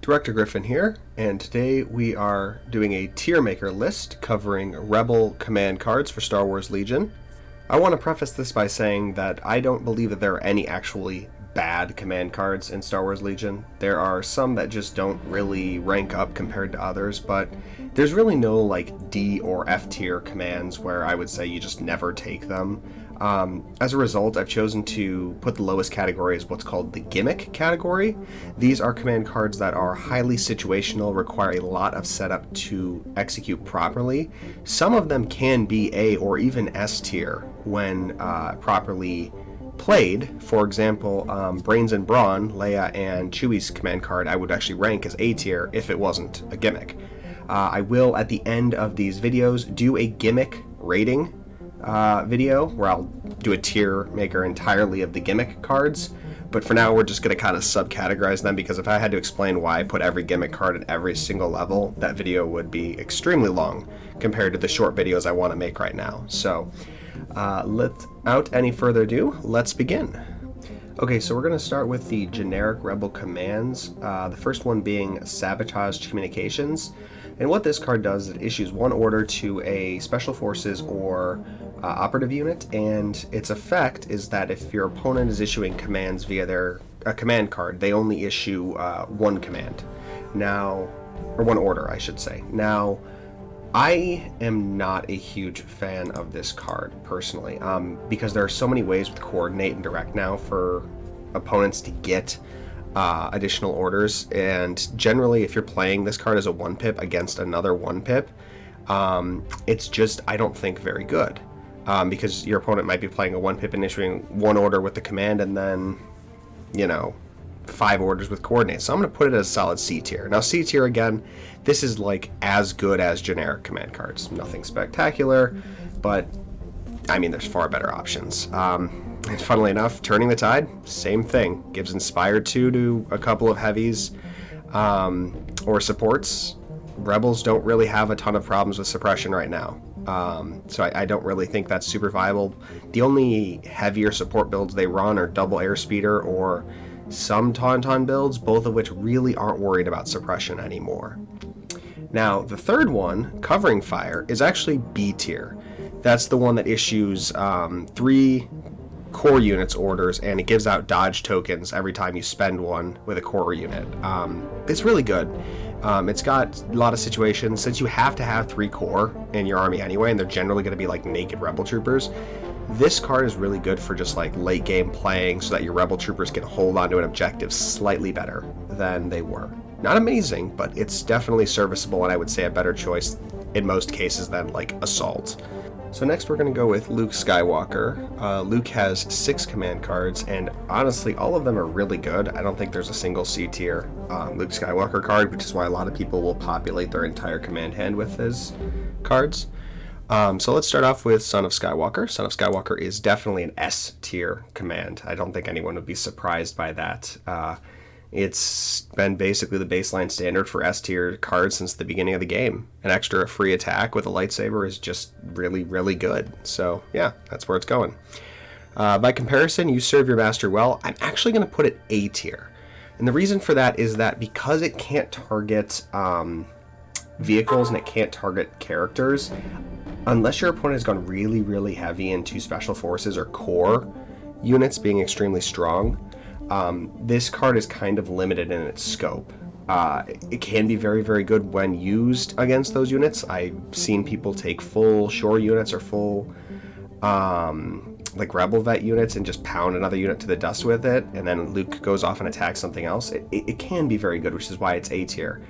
Director Griffin here, and today we are doing a tier maker list covering Rebel command cards for Star Wars Legion. I want to preface this by saying that I don't believe that there are any actually bad command cards in Star Wars Legion. There are some that just don't really rank up compared to others, but there's really no like D or F tier commands where I would say you just never take them. As a result, I've chosen to put the lowest category as what's called the gimmick category. These are command cards that are highly situational, require a lot of setup to execute properly. Some of them can be A or even S tier when properly played. For example, Brains and Brawn, Leia and Chewie's command card, I would actually rank as A tier if it wasn't a gimmick. I will, at the end of these videos, do a gimmick rating video where I'll do a tier maker entirely of the gimmick cards, but for now we're just going to kind of subcategorize them, because if I had to explain why I put every gimmick card at every single level, that video would be extremely long compared to the short videos I want to make right now. So without any further ado, let's begin. Okay, so we're going to start with the generic Rebel commands, the first one being Sabotaged Communications. And what this card does is it issues one order to a Special Forces or operative unit, and its effect is that if your opponent is issuing commands via their command card, they only issue one command. Now, or one order, I should say. Now, I am not a huge fan of this card, personally, because there are so many ways with Coordinate and Direct now for opponents to get additional orders, and generally if you're playing this card as a 1-pip against another 1-pip, it's just, I don't think, very good, because your opponent might be playing a 1-pip and issuing one order with the command and then, you know, 5 orders with Coordinate. So I'm going to put it as a solid C tier. Now C tier, again, this is like as good as generic command cards. Nothing spectacular, but I mean, there's far better options. And funnily enough, Turning the Tide, same thing. Gives Inspired 2 to a couple of heavies or supports. Rebels don't really have a ton of problems with suppression right now. So I don't really think that's super viable. The only heavier support builds they run are double airspeeder or some Tauntaun builds, both of which really aren't worried about suppression anymore. Now, the third one, Covering Fire, is actually B tier. That's the one that issues 3 core units orders, and it gives out dodge tokens every time you spend one with a core unit. It's really good. It's got a lot of situations, since you have to have 3 core in your army anyway, and they're generally going to be like naked rebel troopers. This card is really good for just like late game playing, so that your rebel troopers can hold on to an objective slightly better than they were. Not amazing, but it's definitely serviceable, and I would say a better choice in most cases than like Assault. So next we're going to go with Luke Skywalker. Luke has 6 command cards, and honestly all of them are really good. I don't think there's a single C tier Luke Skywalker card, which is why a lot of people will populate their entire command hand with his cards. So let's start off with Son of Skywalker. Son of Skywalker is definitely an S tier command. I don't think anyone would be surprised by that. It's been basically the baseline standard for S tier cards since the beginning of the game. An extra free attack with a lightsaber is just really, really good. So yeah, that's where it's going. By comparison, You Serve Your Master Well, I'm actually going to put it A tier. And the reason for that is that because it can't target vehicles and it can't target characters, unless your opponent has gone really, really heavy into Special Forces or core units being extremely strong, this card is kind of limited in its scope. It can be very, very good when used against those units. I've seen people take full shore units or full like Rebel Vet units and just pound another unit to the dust with it, and then Luke goes off and attacks something else. It can be very good, which is why it's A tier.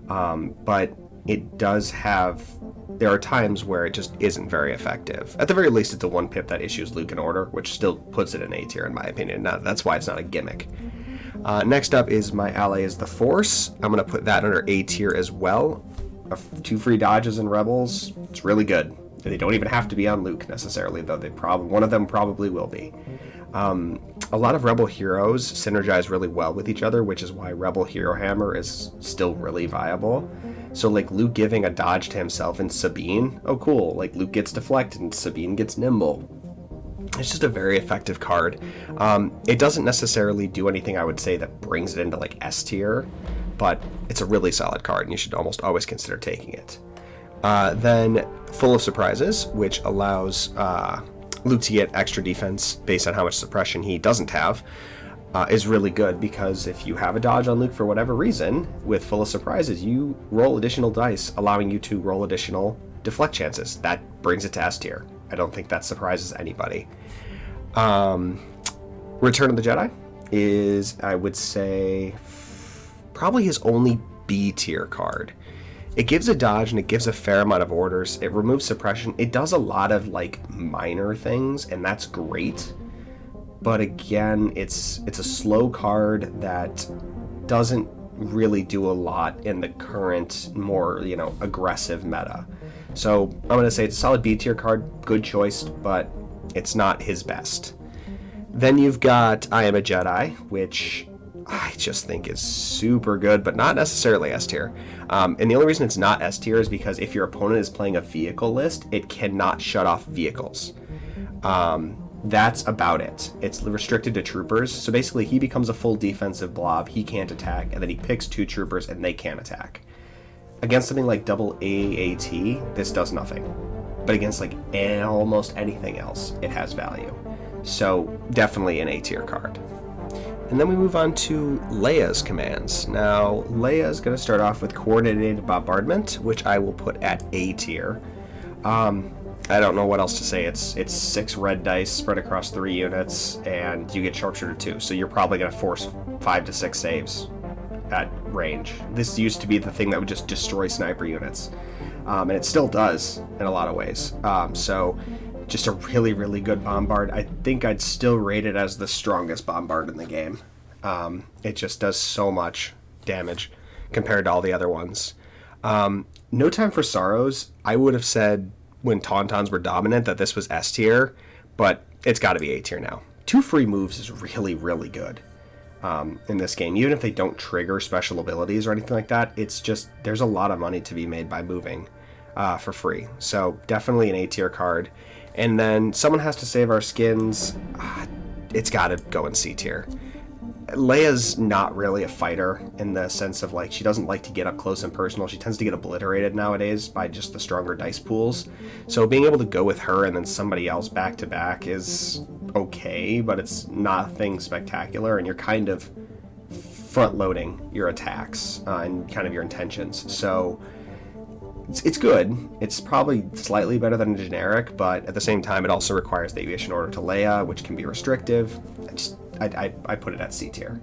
But it does have... There are times where it just isn't very effective. At the very least, it's a 1-pip that issues Luke in order, which still puts it in A tier in my opinion. That's why it's not a gimmick. Next up is My Ally is the Force. I'm going to put that under A tier as well. 2 free dodges in Rebels, it's really good. They don't even have to be on Luke necessarily, though one of them probably will be. A lot of Rebel heroes synergize really well with each other, which is why Rebel Hero Hammer is still really viable. So like Luke giving a dodge to himself in Sabine, oh cool, like Luke gets deflect and Sabine gets nimble. It's just a very effective card. It doesn't necessarily do anything I would say that brings it into like S tier, but it's a really solid card, and you should almost always consider taking it. Then Full of Surprises, which allows Luke to get extra defense based on how much suppression he doesn't have, is really good, because if you have a dodge on Luke for whatever reason, with Full of Surprises, you roll additional dice, allowing you to roll additional deflect chances. That brings it to S tier. I don't think that surprises anybody. Return of the Jedi is, I would say, probably his only B tier card. It gives a dodge and it gives a fair amount of orders. It removes suppression. It does a lot of like minor things, and that's great. But again, it's a slow card that doesn't really do a lot in the current, more, aggressive meta. So I'm going to say it's a solid B tier card, good choice, but it's not his best. Then you've got I Am a Jedi, which I just think is super good, but not necessarily S tier. And the only reason it's not S tier is because if your opponent is playing a vehicle list, it cannot shut off vehicles. That's about it. It's restricted to troopers, so basically he becomes a full defensive blob, he can't attack, and then he picks 2 troopers and they can't attack. Against something like double AAT, this does nothing. But against like almost anything else, it has value. So definitely an A tier card. And then we move on to Leia's commands. Now, Leia is going to start off with Coordinated Bombardment, which I will put at A tier. I don't know what else to say. It's 6 red dice spread across 3 units, and you get Sharpshooter 2, so you're probably going to force 5 to 6 saves at range. This used to be the thing that would just destroy sniper units, and it still does in a lot of ways. So just a really, really good bombard. I think I'd still rate it as the strongest bombard in the game. It just does so much damage compared to all the other ones. No Time for Sorrows, I would have said when Tauntauns were dominant that this was S tier, but it's got to be A tier now. 2 free moves is really, really good in this game. Even if they don't trigger special abilities or anything like that, it's just, there's a lot of money to be made by moving for free. So definitely an A tier card. And then Someone Has to Save Our Skins, it's got to go in C tier. Leia's not really a fighter in the sense of like she doesn't like to get up close and personal. She tends to get obliterated nowadays by just the stronger dice pools. So being able to go with her and then somebody else back to back is okay, but it's nothing spectacular, and you're kind of front loading your attacks and kind of your intentions. So it's good. It's probably slightly better than a generic, but at the same time it also requires the Aviation Order to Leia, which can be restrictive. I put it at C tier.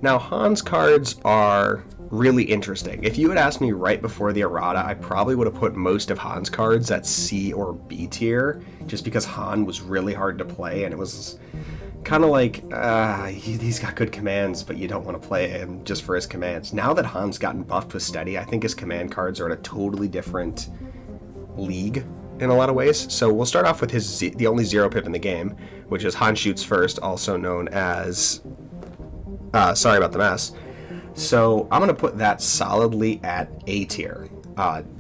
Now, Han's cards are really interesting. If you had asked me right before the errata, I probably would have put most of Han's cards at C or B tier, just because Han was really hard to play, and it was kind of like, he's got good commands, but you don't want to play him just for his commands. Now that Han's gotten buffed with Steady, I think his command cards are in a totally different league in a lot of ways. So we'll start off with the only 0 pip in the game, which is Han Shoots First, also known as sorry about the mess. So I'm going to put that solidly at A tier.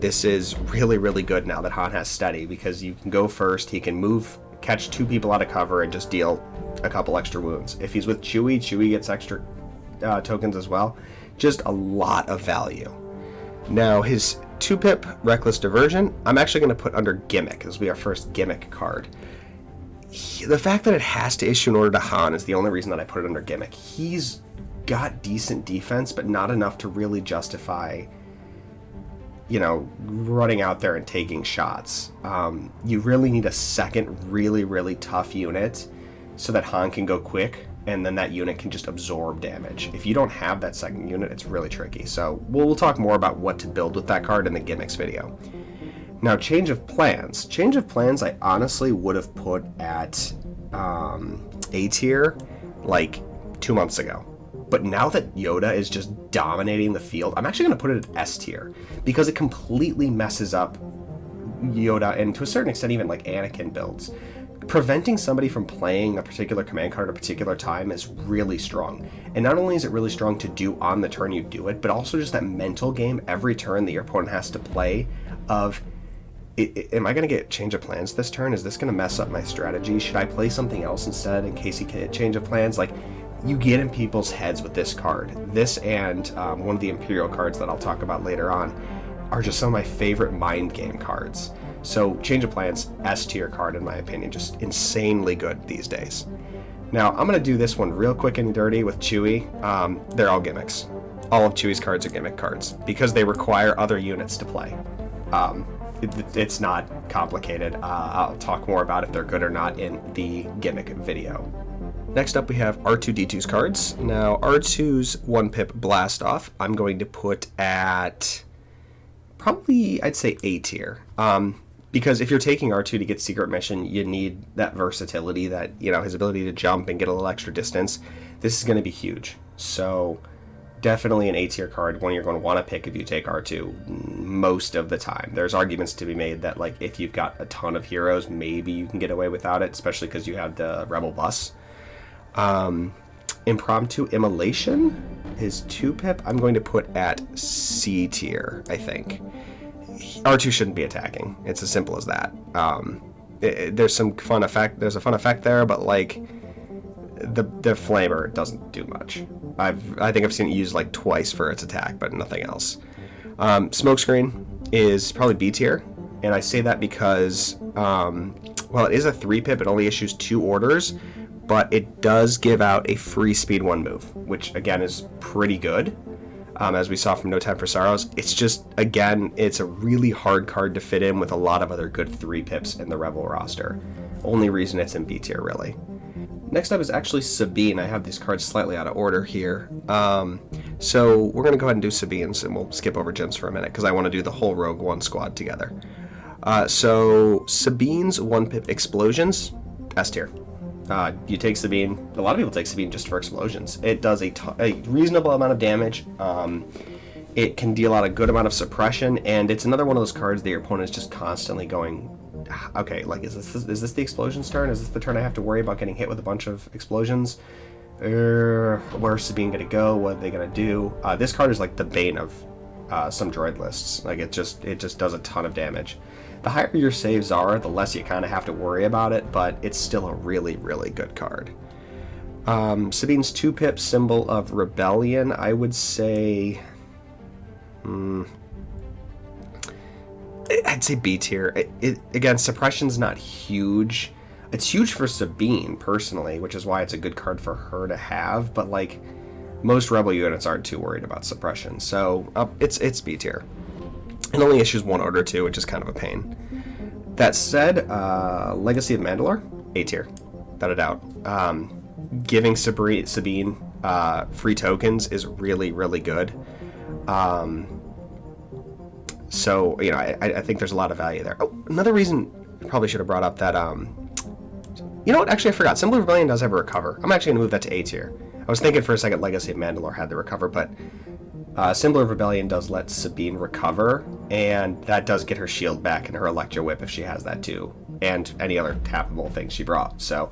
This is really, really good now that Han has Steady, because you can go first, he can move, catch 2 people out of cover, and just deal a couple extra wounds. If he's with Chewie gets extra tokens as well. Just a lot of value. Now, his 2-pip Reckless Diversion, I'm actually going to put under Gimmick, as we our first Gimmick card. The fact that it has to issue an order to Han is the only reason that I put it under Gimmick. He's got decent defense, but not enough to really justify, running out there and taking shots. You really need a second really, really tough unit so that Han can go quick, and then that unit can just absorb damage. If you don't have that second unit, it's really tricky. So we'll talk more about what to build with that card in the Gimmicks video. Now, Change of Plans. Change of Plans I honestly would have put at A tier like 2 months ago. But now that Yoda is just dominating the field, I'm actually going to put it at S tier, because it completely messes up Yoda, and to a certain extent even like Anakin builds. Preventing somebody from playing a particular command card at a particular time is really strong. And not only is it really strong to do on the turn you do it, but also just that mental game every turn that your opponent has to play of, am I going to get Change of Plans this turn? Is this going to mess up my strategy? Should I play something else instead in case he can change of plans? Like, you get in people's heads with this card. This and one of the Imperial cards that I'll talk about later on are just some of my favorite mind game cards. So Change of Plans, S tier card in my opinion, just insanely good these days. Now I'm going to do this one real quick and dirty with Chewie. They're all gimmicks. All of Chewie's cards are gimmick cards because they require other units to play. It's not complicated. I'll talk more about if they're good or not in the gimmick video. Next up we have R2d2s Cards. Now R2's 1-pip blast off I'm going to put at probably, I'd say A tier. Because if you're taking R2 to get secret mission, you need that versatility, that, you know, his ability to jump and get a little extra distance. This is going to be huge. So definitely an A tier card, one you're going to want to pick if you take R2 most of the time. There's arguments to be made that, like, if you've got a ton of heroes, maybe you can get away without it, especially because you have the Rebel bus. Impromptu Immolation, his 2-pip, I'm going to put at C tier, I think. R2 shouldn't be attacking. It's as simple as that. There's some fun effect. There's a fun effect there, but like the flamer doesn't do much. I think I've seen it used like twice for its attack, but nothing else. Smokescreen is probably B tier, and I say that because while it is a 3-pip, it only issues 2 orders, but it does give out a free speed 1 move, which again is pretty good. As we saw from No Time for Sorrows, it's just, again, it's a really hard card to fit in with a lot of other good 3-pips in the Rebel roster. Only reason it's in B tier, really. Next up is actually Sabine. I have these cards slightly out of order here. So we're going to go ahead and do Sabine's, and we'll skip over Jim's for a minute, because I want to do the whole Rogue One squad together. So Sabine's 1-pip Explosions, S tier. You take Sabine. A lot of people take Sabine just for explosions. It does a reasonable amount of damage. It can deal out a good amount of suppression, and it's another one of those cards that your opponent is just constantly going, okay, like, is this the explosion's turn? Is this the turn I have to worry about getting hit with a bunch of explosions? Where's Sabine gonna go? What are they gonna do? This card is like the bane of some droid lists. Like, it just does a ton of damage. The higher your saves are, the less you kind of have to worry about it, but it's still a really, really good card. Sabine's 2-pip, Symbol of Rebellion, I would say... I'd say B tier. Again, suppression's not huge. It's huge for Sabine, personally, which is why it's a good card for her to have, but, like, most Rebel units aren't too worried about suppression, so it's B tier. It only issues 1 order too, which is kind of a pain. That said, Legacy of Mandalore, A tier, without a doubt. Giving Sabine free tokens is really, really good. So, you know, I think there's a lot of value there. Oh, another reason I probably should have brought up that, you know what, actually I forgot. Symbol of Rebellion does have a recover. I'm actually going to move that to A tier. I was thinking for a second Legacy of Mandalore had the recover, but Symbol of Rebellion does let Sabine recover, and that does get her shield back and her Electro Whip if she has that too, and any other tappable things she brought. So,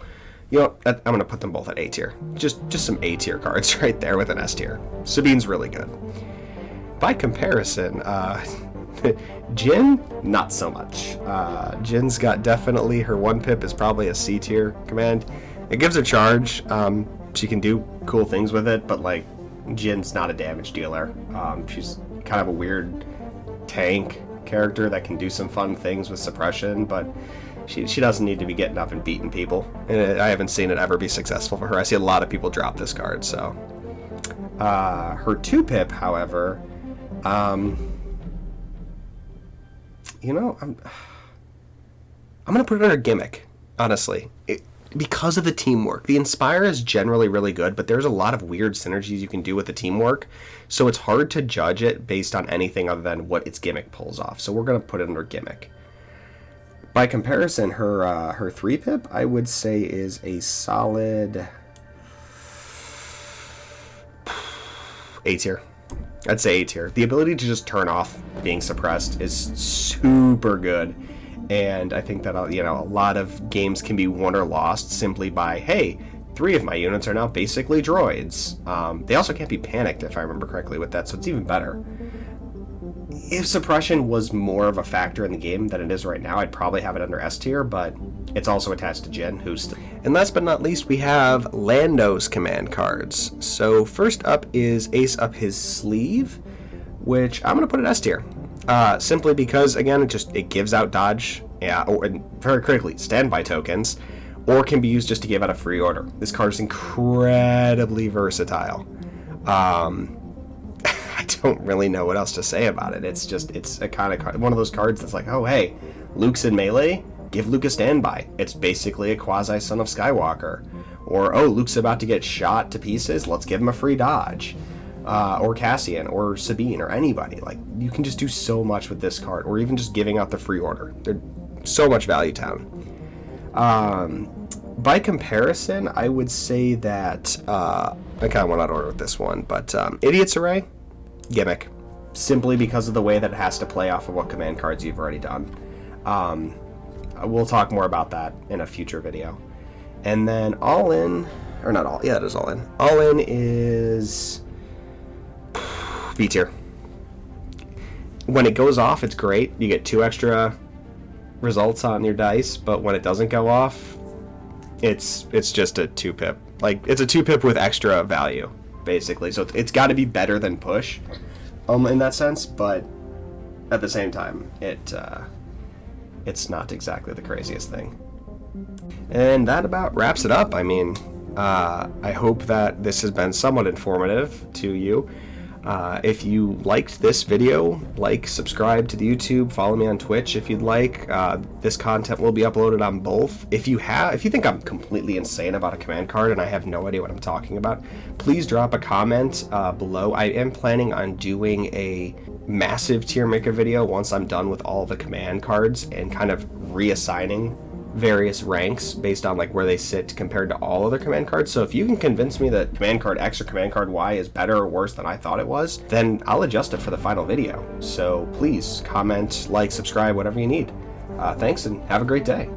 you know, I'm going to put them both at A tier. Just some A tier cards right there with an S tier. Sabine's really good. By comparison, Jyn, not so much. Jin's got definitely, her 1-pip is probably a C tier command. It gives her charge. She can do cool things with it, but, like, Jin's not a damage dealer. She's kind of a weird tank character that can do some fun things with suppression, but she doesn't need to be getting up and beating people. And I haven't seen it ever be successful for her. I see a lot of people drop this card, so. Her 2-pip, however, you know, I'm going to put it under gimmick, honestly. Because of the teamwork. The Inspire is generally really good, but there's a lot of weird synergies you can do with the teamwork, so it's hard to judge it based on anything other than what its gimmick pulls off. So we're going to put it under gimmick. By comparison, her 3-pip, I would say, is a solid A tier. I'd say A tier. The ability to just turn off being suppressed is super good. And I think that, you know, a lot of games can be won or lost simply by, hey, 3 of my units are now basically droids. They also can't be panicked, if I remember correctly, with that, so it's even better. If suppression was more of a factor in the game than it is right now, I'd probably have it under S tier, but it's also attached to Jyn, who's... And last but not least, we have Lando's command cards. So first up is Ace Up His Sleeve, which I'm going to put at S tier. Simply because, again, it gives out dodge, and very critically, standby tokens, or can be used just to give out a free order. This card is incredibly versatile. I don't really know what else to say about it. It's a kind of card, one of those cards that's like, oh hey, Luke's in melee, give Luke a standby. It's basically a quasi son of Skywalker. Or, oh, Luke's about to get shot to pieces, let's give him a free dodge. Or Cassian, or Sabine, or anybody. Like, you can just do so much with this card, or even just giving out the free order. They're so much value town. By comparison, I would say that, I kind of went out of order with this one, but Idiot's Array, gimmick. Simply because of the way that it has to play off of what command cards you've already done. We'll talk more about that in a future video. And then All In, or not all, yeah, it is All In. All In is V tier. When it goes off, it's great. You get 2 extra results on your dice, but when it doesn't go off, it's just a 2-pip. Like, it's a 2-pip with extra value, basically. So it's got to be better than Push, in that sense, but at the same time, it's not exactly the craziest thing. And that about wraps it up. I mean, I hope that this has been somewhat informative to you. If you liked this video, subscribe to the YouTube, follow me on Twitch if you'd like. This content will be uploaded on both. If you think I'm completely insane about a command card and I have no idea what I'm talking about, please drop a comment below. I am planning on doing a massive tier maker video once I'm done with all the command cards and kind of reassigning various ranks based on like where they sit compared to all other command cards. So if you can convince me that command card X or command card Y is better or worse than I thought it was, then I'll adjust it for the final video. So please comment, subscribe, whatever you need. Thanks and have a great day.